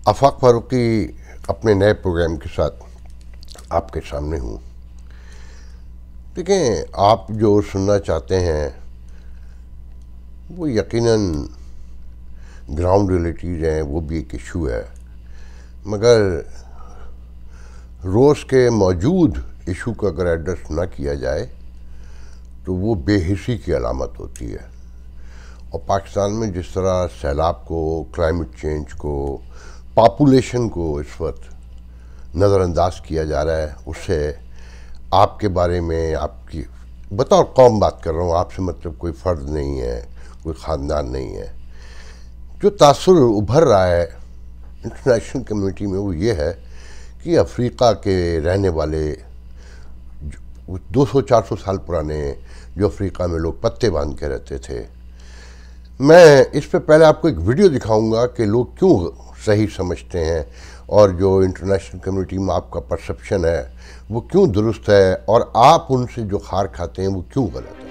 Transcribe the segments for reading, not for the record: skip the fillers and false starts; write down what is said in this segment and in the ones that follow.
आफाक फारूकी अपने नए प्रोग्राम के साथ आपके सामने हूँ। देखें, आप जो सुनना चाहते हैं वो यकीनन ग्राउंड रियलिटीज़ हैं, वो भी एक इशू है, मगर रोज़ के मौजूद इशू का अगर एड्रेस ना किया जाए तो वो बेहिसी की अलामत होती है। और पाकिस्तान में जिस तरह सैलाब को, क्लाइमेट चेंज को, पॉपुलेशन को इस वक्त नज़रअंदाज किया जा रहा है, उससे आपके बारे में, आपकी बतौर कौम बात कर रहा हूँ, आपसे मतलब कोई फ़र्द नहीं है, कोई ख़ानदान नहीं है, जो तासुर उभर रहा है इंटरनेशनल कम्युनिटी में वो ये है कि अफ्रीका के रहने वाले 200-400 साल पुराने जो अफ्रीका में लोग पत्ते बांध के रहते थे, मैं इस पे पहले आपको एक वीडियो दिखाऊंगा कि लोग क्यों सही समझते हैं और जो इंटरनेशनल कम्युनिटी में आपका परसेप्शन है वो क्यों दुरुस्त है और आप उनसे जो खार खाते हैं वो क्यों गलत है।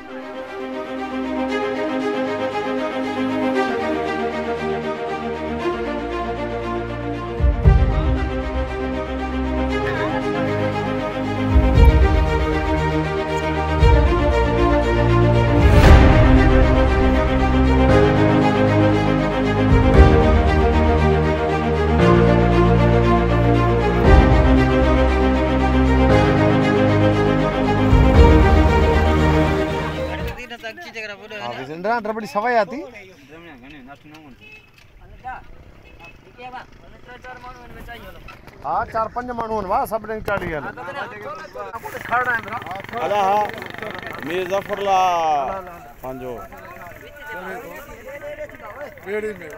बड़ी सवाई आती हाँ 4-5 माण्हू वाह सब ने काढ़ी है अला हा मीर जफरला पंजो बेड़ी में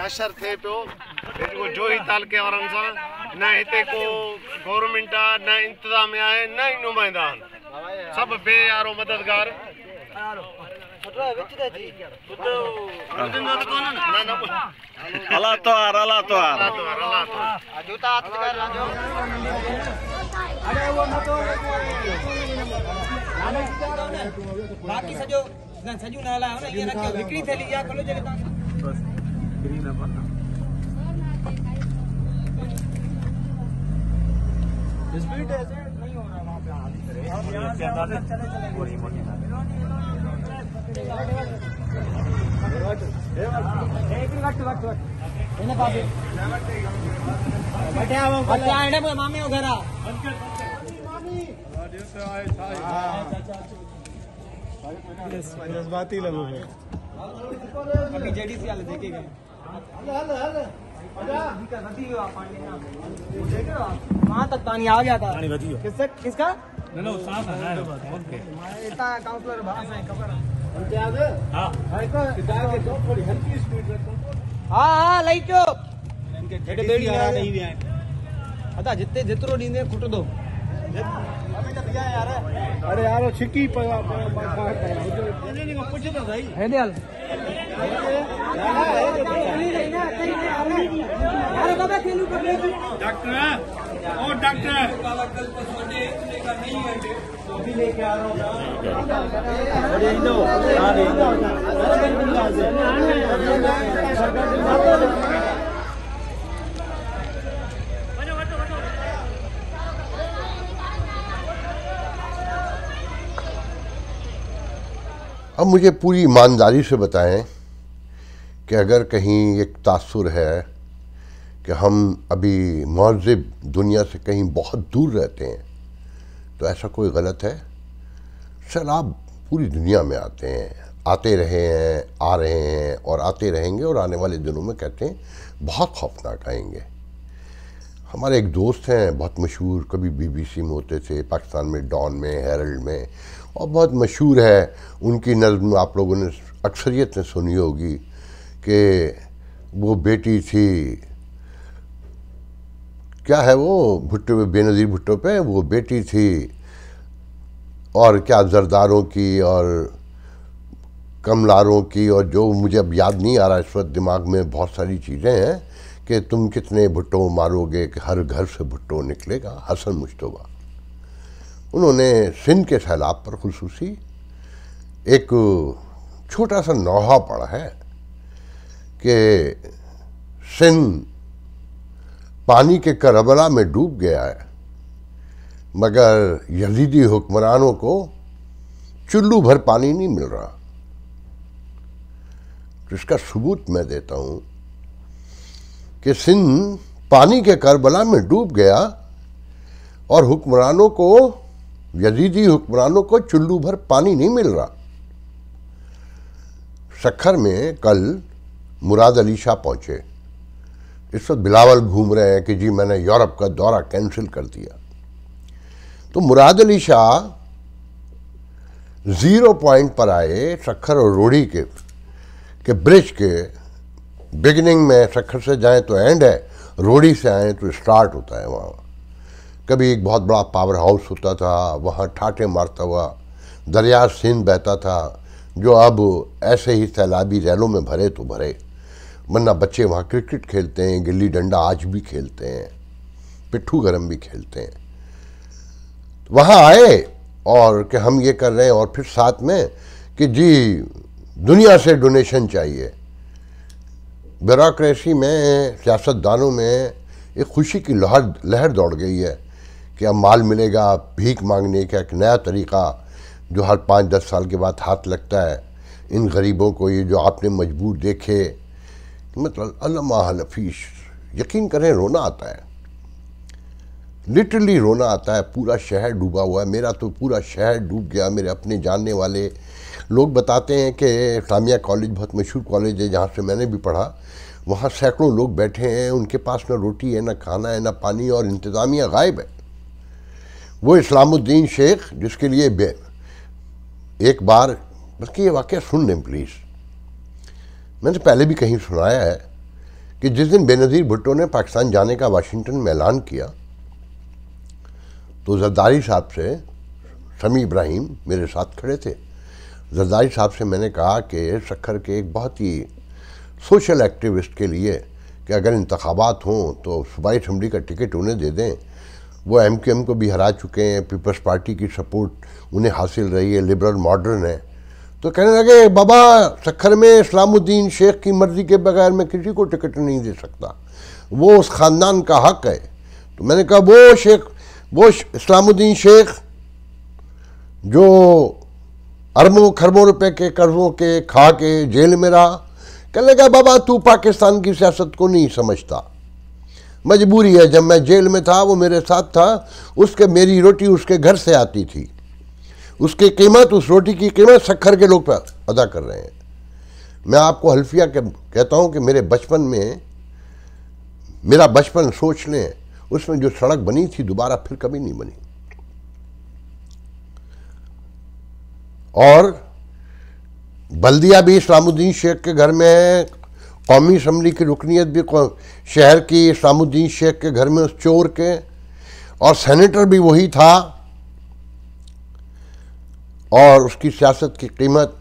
असर थे पियो जोही तालके वारनि सां न हिते को गवर्नमेंट आहे, न इंतजामिया आहे, न ई नुमाइंदा आहिनि, सभु बेयारो मददगार। अल्लाह तोहार बाकी सजो सजू न हलायो न, ये रखियो हिकड़ी थैली या खोलो जेके तव्हां बस ग्रीन है बना स्पीड ऐसे नहीं हो रहा वहां पे हाल करे ये अंदर बड़ी मोटी एक वक्त इन्हें पापे बट्या आने पे मामी वगैरह जज्बाती लोगों में अभी जेडीसी वाले देखेगा वहाँ तक पानी आ गया था। किसका साफ है इतना काउंसलर हाँ लाई चो अदा जिते जितरो ॾींदे खुट दो अरे यार छिकी अब मुझे पूरी ईमानदारी से बताएं कि अगर कहीं एक तासुर है कि हम अभी महज़िब दुनिया से कहीं बहुत दूर रहते हैं तो ऐसा कोई गलत है? सैलाब पूरी दुनिया में आते हैं, आते रहे हैं, आ रहे हैं और आते रहेंगे और आने वाले दिनों में कहते हैं बहुत खौफनाक आएंगे। हमारे एक दोस्त हैं बहुत मशहूर, कभी बीबीसी में होते थे, पाकिस्तान में डॉन में, हेरल्ड में, और बहुत मशहूर है उनकी नज़्म, आप लोगों ने अक्सरियत ने सुनी होगी कि वो बेटी थी, क्या है वो भुट्टो पे, बेनज़ीर भुट्टो पे वो बेटी थी, और क्या जरदारों की और कमलारों की, और जो मुझे अब याद नहीं आ रहा इस वक्त, दिमाग में बहुत सारी चीज़ें हैं कि तुम कितने भुट्टो मारोगे कि हर घर से भुट्टो निकलेगा, हसन मुश्तबा। उन्होंने सिंध के सैलाब पर खुसूसी एक छोटा सा नौहा पड़ा है कि सिंध पानी के करबला में डूब गया है, मगर यजीदी हुक्मरानों को चुल्लू भर पानी नहीं मिल रहा। तो इसका सबूत मैं देता हूं कि सिंध पानी के करबला में डूब गया और हुक्मरानों को, यजीदी हुक्मरानों को चुल्लू भर पानी नहीं मिल रहा। सक्खर में कल मुराद अली शाह पहुंचे। इस वक्त बिलावल घूम रहे हैं कि जी मैंने यूरोप का दौरा कैंसिल कर दिया। तो मुराद अली शाह 0 पॉइंट पर आए, सक्खर और रोड़ी के ब्रिज के बिगिनिंग में। सक्खर से जाएं तो एंड है, रोड़ी से आए तो स्टार्ट होता है। वहाँ कभी एक बहुत बड़ा पावर हाउस होता था, वहाँ ठाटे मारता हुआ दरिया सिंध बहता था, जो अब ऐसे ही सैलाबी रैलों में भरे तो भरे, वरना बच्चे वहाँ क्रिकेट खेलते हैं, गिल्ली डंडा आज भी खेलते हैं, पिट्ठू गरम भी खेलते हैं। वहाँ आए और कि हम ये कर रहे हैं, और फिर साथ में कि जी दुनिया से डोनेशन चाहिए। ब्यूरोक्रेसी में, सियासतदानों में एक खुशी की लहर दौड़ गई है कि अब माल मिलेगा। भीख मांगने का एक नया तरीक़ा जो हर 5-10 साल के बाद हाथ लगता है इन गरीबों को, ये जो आपने मजबूर देखे, मतलब अल्लाह हलफीश, यकीन करें रोना आता है, लिटरली रोना आता है। पूरा शहर डूबा हुआ है, मेरा तो पूरा शहर डूब गया। मेरे अपने जानने वाले लोग बताते हैं कि इस्लामिया कॉलेज बहुत मशहूर कॉलेज है जहाँ से मैंने भी पढ़ा, वहाँ सैकड़ों लोग बैठे हैं, उनके पास ना रोटी है, ना खाना है, ना पानी, और इंतज़ामिया गायब है। वो इस्लामुद्दीन शेख, जिसके लिए एक बार बल्कि ये वाक़या सुन लें प्लीज़, मैंने पहले भी कहीं सुनाया है कि जिस दिन बेनज़ीर भुट्टो ने पाकिस्तान जाने का वाशिंगटन में ऐलान किया, तो जरदारी साहब से, समी इब्राहिम मेरे साथ खड़े थे, जरदारी साहब से मैंने कहा कि सक्खर के एक बहुत ही सोशल एक्टिविस्ट के लिए कि अगर इंतखाबात हों तो सूबाई असम्बली का टिकट उन्हें दे दें। वो MQM को भी हरा चुके हैं, पीपल्स पार्टी की सपोर्ट उन्हें हासिल रही है, लिबरल मॉडर्न है। तो कहने लगे बाबा सक्खर में इस्लामुद्दीन शेख की मर्ज़ी के बगैर मैं किसी को टिकट नहीं दे सकता, वो उस ख़ानदान का हक़ है। तो मैंने कहा वो इस्लामुद्दीन शेख जो अरबों खरबों रुपए के कर्ज़ों के खा के जेल में रहा, कहने लगा बाबा तू पाकिस्तान की सियासत को नहीं समझता, मजबूरी है। जब मैं जेल में था वो मेरे साथ था, उसके मेरी रोटी उसके घर से आती थी, उसकी कीमत, उस रोटी की कीमत सक्खर के लोग अदा कर रहे हैं। मैं आपको हल्फिया कहता हूँ कि मेरे बचपन में, मेरा बचपन सोच लें, उसमें जो सड़क बनी थी दोबारा फिर कभी नहीं बनी। और बल्दिया भी इस्लामुद्दीन शेख के घर में है, कौमी असम्बली की रुकनीत भी शहर की इस्लामुद्दीन शेख के घर में, उस चोर के, और सेनेटर भी वही था, और उसकी सियासत की कीमत,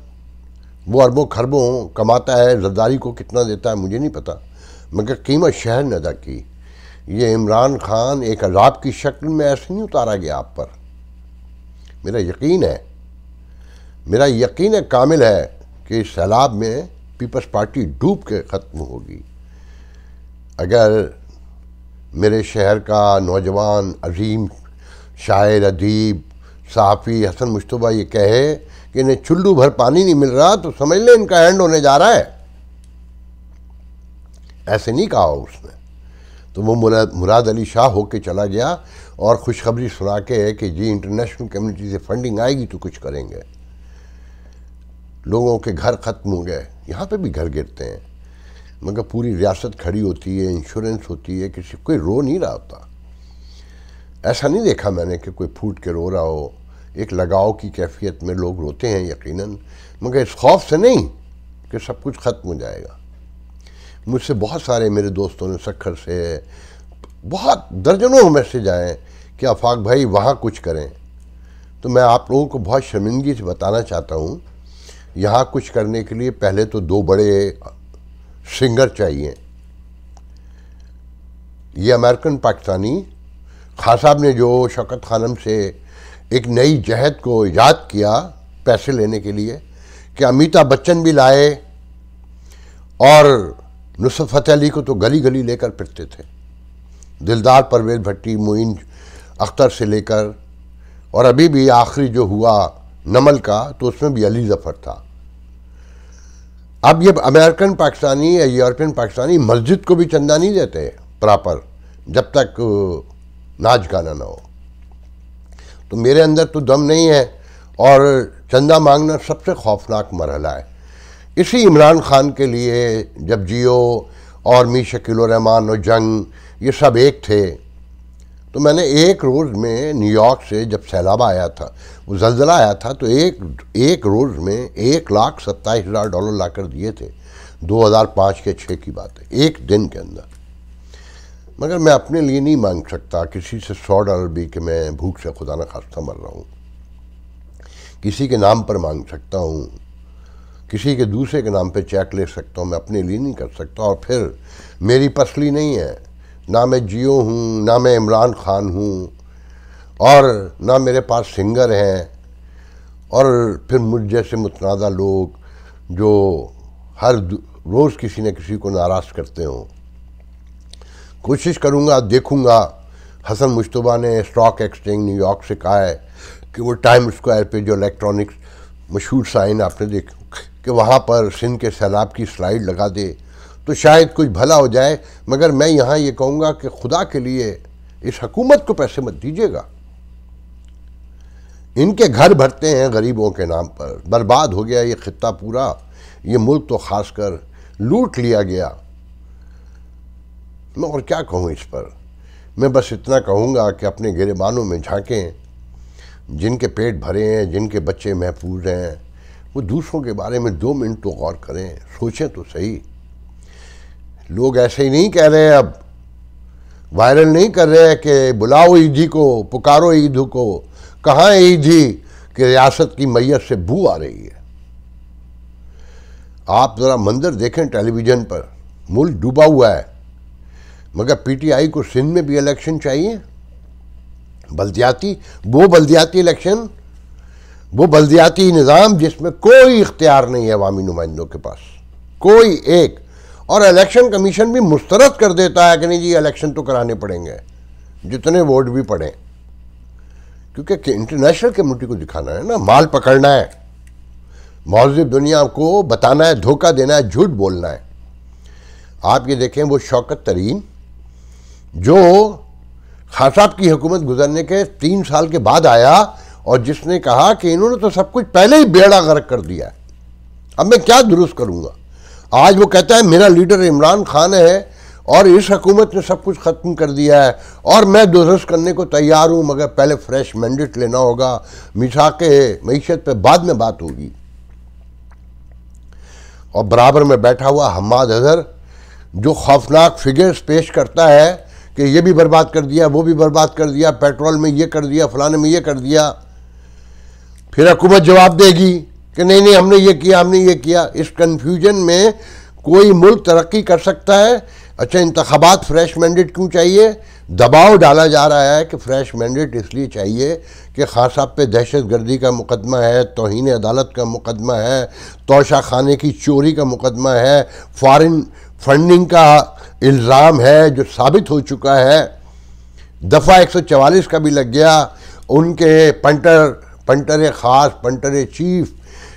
वो अरबों खरबों कमाता है, जरदारी को कितना देता है मुझे नहीं पता, मगर कीमत शहर ने अदा की। ये इमरान खान एक अजाब की शक्ल में ऐसे नहीं उतारा गया आप पर। मेरा यकीन है कामिल है कि इस सैलाब में पीपल्स पार्टी डूब के ख़त्म होगी। अगर मेरे शहर का नौजवान अजीम शायर, अदीब, सहाफ़ी हसन मुश्तबा ये कहे कि इन्हें चुल्लू भर पानी नहीं मिल रहा, तो समझ लें इनका एंड होने जा रहा है। ऐसे नहीं कहा उसने। तो वो मुराद अली शाह होके चला गया और खुशखबरी सुना के कि जी इंटरनेशनल कम्युनिटी से फंडिंग आएगी तो कुछ करेंगे। लोगों के घर ख़त्म हो गए, यहाँ पे भी घर गिरते हैं। मगर पूरी रियासत खड़ी होती है, इंश्योरेंस होती है, किसी कोई रो नहीं रहा होता। ऐसा नहीं देखा मैंने कि कोई फूट के रो रहा हो। एक लगाव की कैफियत में लोग रोते हैं यकीनन, मगर इस खौफ से नहीं कि सब कुछ ख़त्म हो जाएगा। मुझसे बहुत सारे मेरे दोस्तों ने सक्खर से बहुत दर्जनों मैसेज आए कि आफाक भाई वहाँ कुछ करें। तो मैं आप लोगों को बहुत शर्मिंदगी से बताना चाहता हूँ, यहाँ कुछ करने के लिए पहले तो 2 बड़े सिंगर चाहिए। ये अमेरिकन पाकिस्तानी खान साहब ने जो शौकत खानम से एक नई जहद को ईजाद किया पैसे लेने के लिए कि अमिताभ बच्चन भी लाए और नुसरत फ़तेह अली को तो गली गली लेकर फिरते थे, दिलदार परवेज़ भट्टी, मोइन अख्तर से लेकर, और अभी भी आखिरी जो हुआ नमल का तो उसमें भी अली ज़फ़र था। अब ये अमेरिकन पाकिस्तानी या यूरोपियन पाकिस्तानी मस्जिद को भी चंदा नहीं देते प्रॉपर जब तक नाच गाना ना हो। तो मेरे अंदर तो दम नहीं है और चंदा मांगना सबसे खौफनाक मरहला है। इसी इमरान खान के लिए जब जियो और मी शकील रहमान और जंग ये सब एक थे, तो मैंने एक रोज़ में न्यूयॉर्क से जब सैलाब आया था, वो ज़लज़ला आया था, तो एक रोज़ में $1,27,000 ला कर दिए थे। 2005 के 6 की बात है, एक दिन के अंदर। मगर मैं अपने लिए नहीं मांग सकता किसी से $100 भी कि मैं भूख से खुदा न खास्ता मर रहा हूँ। किसी के नाम पर मांग सकता हूँ, किसी के दूसरे के नाम पे चेक ले सकता हूँ, मैं अपने लिए नहीं कर सकता। और फिर मेरी पसली नहीं है, ना मैं जियो हूँ, ना मैं इमरान खान हूँ, और ना मेरे पास सिंगर हैं, और फिर मुझ जैसे मुतनादा लोग जो हर रोज़ किसी न किसी को नाराज़ करते हों। कोशिश करूँगा, देखूँगा। हसन मुश्तबा ने स्टॉक एक्सचेंज न्यूयॉर्क से कहा है कि वो टाइम स्क्वायर पे जो इलेक्ट्रॉनिक्स मशहूर साइन आपने देखा कि वहाँ पर सिंध के सैलाब की स्लाइड लगा दे तो शायद कुछ भला हो जाए। मगर मैं यहाँ ये कहूँगा कि खुदा के लिए इस हुकूमत को पैसे मत दीजिएगा। इनके घर भरते हैं गरीबों के नाम पर। बर्बाद हो गया ये खित्ता पूरा, ये मुल्क तो ख़ासकर लूट लिया गया। मैं और क्या कहूँ इस पर। मैं बस इतना कहूँगा कि अपने गिरेबानों में झांकें। जिनके पेट भरे हैं, जिनके बच्चे महफूज हैं, वो दूसरों के बारे में 2 मिनट तो गौर करें, सोचें तो सही। लोग ऐसे ही नहीं कह रहे हैं, अब वायरल नहीं कर रहे हैं कि बुलाओ ईदी को, पुकारो ईद को। कहाँ है ईदी कि रियासत की मैयत से बू आ रही है। आप ज़रा मंजर देखें टेलीविज़न पर, मुल्क डूबा हुआ है। मगर पीटीआई को सिंध में भी इलेक्शन चाहिए, बल्दियाती, वो बल्दियाती इलेक्शन, वो बल्दियाती निज़ाम जिसमें कोई इख्तियार नहीं है अवामी नुमाइंदों के पास, कोई एक। और इलेक्शन कमीशन भी मुस्तरद कर देता है कि नहीं जी इलेक्शन तो कराने पड़ेंगे, जितने वोट भी पड़े, क्योंकि इंटरनेशनल कम्युनिटी को दिखाना है ना, माल पकड़ना है, मौजूद दुनिया को बताना है, धोखा देना है, झूठ बोलना है। आप ये देखें, वो शौकत तरीन जो खान साहब की हुकूमत गुजरने के 3 साल के बाद आया और जिसने कहा कि इन्होंने तो सब कुछ पहले ही बेड़ा गर्क कर दिया है, अब मैं क्या दुरुस्त करूँगा। आज वो कहता है मेरा लीडर इमरान खान है और इस हुकूमत ने सब कुछ ख़त्म कर दिया है और मैं दुरुस्त करने को तैयार हूँ, मगर पहले फ्रेश मैंडेट लेना होगा, मिसाक़े मईशत पे बाद में बात होगी। और बराबर में बैठा हुआ हम्माद अजहर जो खौफनाक फिगर्स पेश करता है कि ये भी बर्बाद कर दिया, वो भी बर्बाद कर दिया, पेट्रोल में ये कर दिया, फलाने में ये कर दिया। फिर हुकूमत जवाब देगी कि नहीं नहीं हमने ये किया, हमने ये किया। इस कन्फ्यूजन में कोई मुल्क तरक्की कर सकता है? अच्छा, इंतखाबात फ्रेश मैंडेट क्यों चाहिए? दबाव डाला जा रहा है कि फ्रेश मैंडेट इसलिए चाहिए कि खान साहब पे दहशत गर्दी का मुकदमा है, तौहीन अदालत का मुकदमा है, तोशा खाने की चोरी का मुकदमा है, फॉरेन फंडिंग का इल्ज़ाम है जो साबित हो चुका है, दफ़ा 144 का भी लग गया। उनके पंटर ख़ास, पंटर चीफ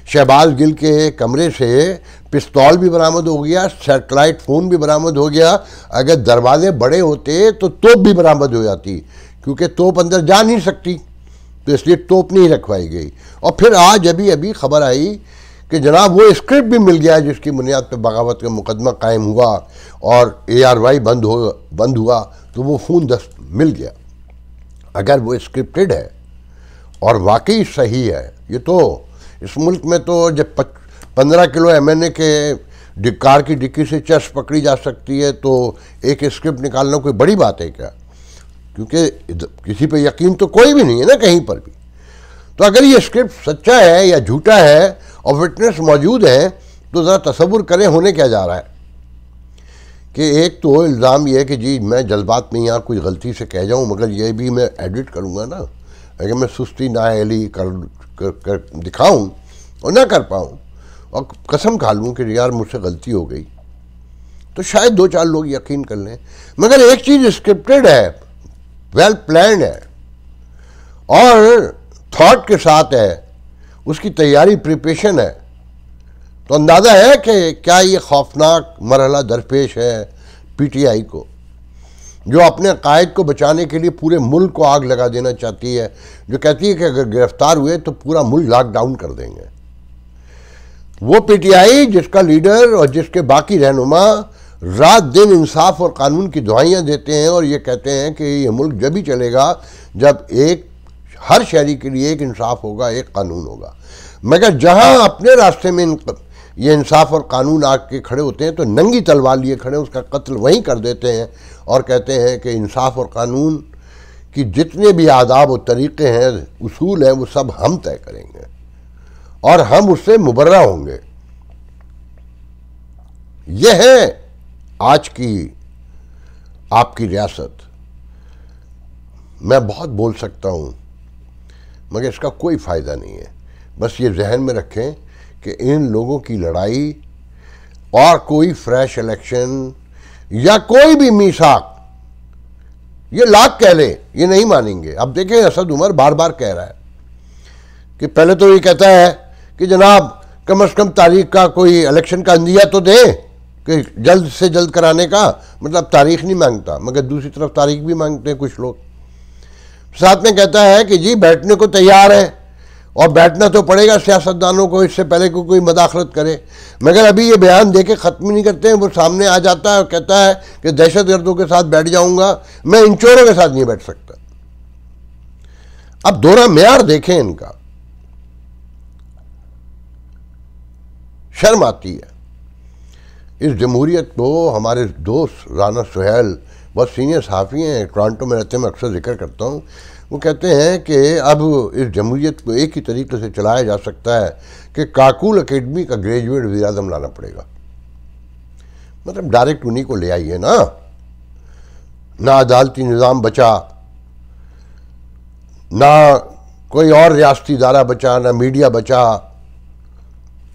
शहबाज गिल के कमरे से पिस्तौल भी बरामद हो गया, सैटेलाइट फ़ोन भी बरामद हो गया। अगर दरवाजे बड़े होते तो तोप भी बरामद हो जाती, क्योंकि तोप अंदर जा नहीं सकती, तो इसलिए तोप नहीं रखवाई गई। और फिर आज अभी अभी खबर आई कि जनाब वो स्क्रिप्ट भी मिल गया जिसकी बुनियाद पर बगावत का मुकदमा कायम हुआ और ARY बंद हुआ, तो वो खून दस्त मिल गया। अगर वो स्क्रिप्टेड है और वाकई सही है, ये तो इस मुल्क में तो जब 15 किलो MNA के कार की डिक्की से चर्च पकड़ी जा सकती है तो एक स्क्रिप्ट निकालना कोई बड़ी बात है क्या? क्योंकि किसी पे यकीन तो कोई भी नहीं है ना कहीं पर भी। तो अगर ये स्क्रिप्ट सच्चा है या झूठा है और विटनेस मौजूद है तो ज़रा तसव्वुर करें होने क्या जा रहा है कि एक तो इल्ज़ाम ये है कि जी मैं जज्बात में यहाँ कोई गलती से कह जाऊँ, मगर ये भी मैं एडिट करूँगा ना, अगर मैं सुस्ती नाअहली कर दिखाऊँ और ना कर पाऊँ और कसम खा लूँ कि यार मुझसे गलती हो गई, तो शायद 2-4 लोग यकीन कर लें। मगर एक चीज़ स्क्रिप्टेड है, वेल प्लान्ड है और थॉट के साथ है, उसकी तैयारी प्रिपरेशन है, तो अंदाज़ा है कि क्या ये खौफनाक मरहला दरपेश है PTI को, जो अपने कायद को बचाने के लिए पूरे मुल्क को आग लगा देना चाहती है, जो कहती है कि अगर गिरफ्तार हुए तो पूरा मुल्क लॉकडाउन कर देंगे। वो PTI जिसका लीडर और जिसके बाकी रहनुमा रात दिन इंसाफ और कानून की दुआइयाँ देते हैं और ये कहते हैं कि ये मुल्क जब ही चलेगा जब हर शहरी के लिए एक इंसाफ होगा, एक कानून होगा। मगर जहाँ अपने रास्ते में ये इंसाफ और कानून आके खड़े होते हैं तो नंगी तलवार लिए खड़े उसका कत्ल वहीं कर देते हैं और कहते हैं कि इंसाफ और कानून की जितने भी आदाब और तरीक़े हैं, उसूल हैं, वो सब हम तय करेंगे और हम उससे मुबर्रा होंगे। यह है आज की आपकी रियासत। मैं बहुत बोल सकता हूँ मगर इसका कोई फ़ायदा नहीं है। बस ये जहन में रखें कि इन लोगों की लड़ाई और कोई फ्रेश इलेक्शन या कोई भी मीसाक, ये लाख कह ले, ये नहीं मानेंगे। अब देखें असद उमर बार बार कह रहा है कि पहले तो ये कहता है कि जनाब कम से कम तारीख का कोई इलेक्शन का अंदिया तो दे कि जल्द से जल्द कराने का, मतलब तारीख नहीं मांगता मगर दूसरी तरफ तारीख भी मांगते हैं कुछ लोग। साथ में कहता है कि जी बैठने को तैयार है और बैठना तो पड़ेगा सियासतदानों को, इससे पहले को कोई मदाखलत करे। मगर अभी ये बयान दे के ख़त्म नहीं करते हैं, वो सामने आ जाता है और कहता है कि दहशतगर्दों के साथ बैठ जाऊंगा, मैं इन चोरों के साथ नहीं बैठ सकता। अब दोहरा मेयार देखें इनका, शर्म आती है। इस जमहूरियत को हमारे दोस्त राना सुहेल बहुत सीनियर सहाफ़ी हैं, टोरंटो में रहते हैं, मैं अक्सर जिक्र करता हूँ, वो कहते हैं कि अब इस जमहूरियत को एक ही तरीके से चलाया जा सकता है कि काकूल अकेडमी का ग्रेजुएट वज़ीर आज़म लाना पड़ेगा। मतलब डायरेक्ट उन्हीं को ले आइए ना अदालती निज़ाम बचा, ना कोई और रियासती इदारा बचा, ना मीडिया बचा,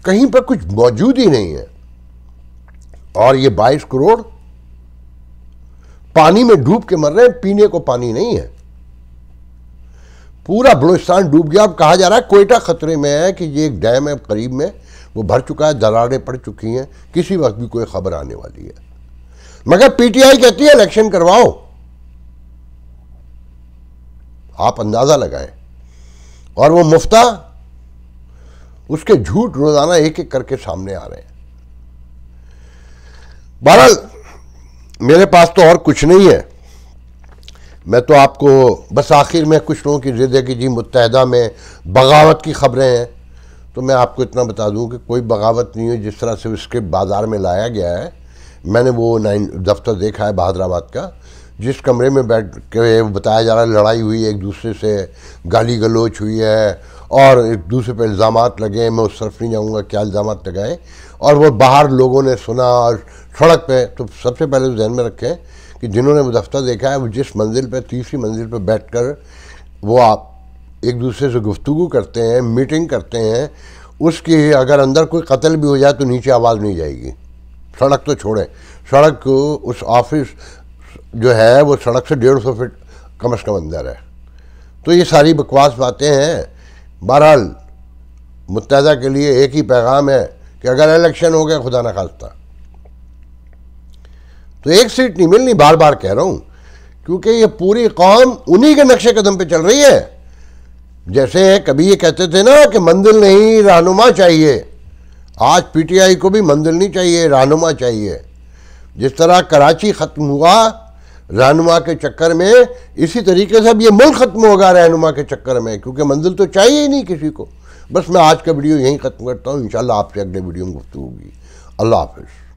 कहीं पर कुछ मौजूद ही नहीं है। और ये 22 करोड़ पानी में डूब के मर रहे हैं, पीने को पानी नहीं है। पूरा बलूचिस्तान डूब गया। अब कहा जा रहा है कोयटा खतरे में है कि ये एक डैम है करीब में, वो भर चुका है, दरारें पड़ चुकी हैं, किसी वक्त भी कोई खबर आने वाली है। मगर PTI कहती है इलेक्शन करवाओ। आप अंदाजा लगाएं। और वो मुफ्ता, उसके झूठ रोजाना एक एक करके सामने आ रहे हैं। बहरहाल मेरे पास तो और कुछ नहीं है, मैं तो आपको बस आखिर में कुछ लोगों की जिद है कि जी मुत्तहदा में बगावत की खबरें हैं, तो मैं आपको इतना बता दूं कि कोई बगावत नहीं है। जिस तरह से स्क्रिप्ट बाज़ार में लाया गया है, मैंने वो दफ्तर देखा है बहादराबाद का, जिस कमरे में बैठ के बताया जा रहा है लड़ाई हुई, एक दूसरे से गाली गलोच हुई है और एक दूसरे पर इल्ज़ामात लगे। मैं उस तरफ नहीं जाऊँगा क्या इल्ज़ामात लगाए, और वो बाहर लोगों ने सुना और सड़क पे। तो सबसे पहले तो ध्यान में रखें कि जिन्होंने वो दफ्तर देखा है, वो जिस मंजिल पे, तीसरी मंजिल पे बैठकर वो आप एक दूसरे से गुफ्तगू करते हैं, मीटिंग करते हैं, उसकी अगर अंदर कोई कत्ल भी हो जाए तो नीचे आवाज़ नहीं जाएगी। सड़क तो छोड़ें, सड़क को उस ऑफिस जो है वो सड़क से 150 फीट कम से कम अंदर है। तो ये सारी बकवास बातें हैं। बहरहाल मुत्तहदा के लिए एक ही पैगाम है कि अगर इलेक्शन हो गया, खुदा न खास्ता, तो एक सीट नहीं मिलनी। बार बार कह रहा हूँ, क्योंकि ये पूरी कौम उन्हीं के नक्शे कदम पे चल रही है। जैसे कभी ये कहते थे ना कि मंजिल नहीं रहनुमा चाहिए, आज पीटीआई को भी मंजिल नहीं चाहिए, रहनुमा चाहिए। जिस तरह कराची ख़त्म हुआ रहनुमा के चक्कर में, इसी तरीके से अब ये मुल्क ख़त्म होगा रहनुमा के चक्कर में, क्योंकि मंजिल तो चाहिए ही नहीं किसी को। बस मैं आज का वीडियो यहीं ख़त्म करता हूँ। इंशाल्लाह आपसे अगले वीडियो में गुफ्तगू होगी। अल्लाह हाफ़िज़।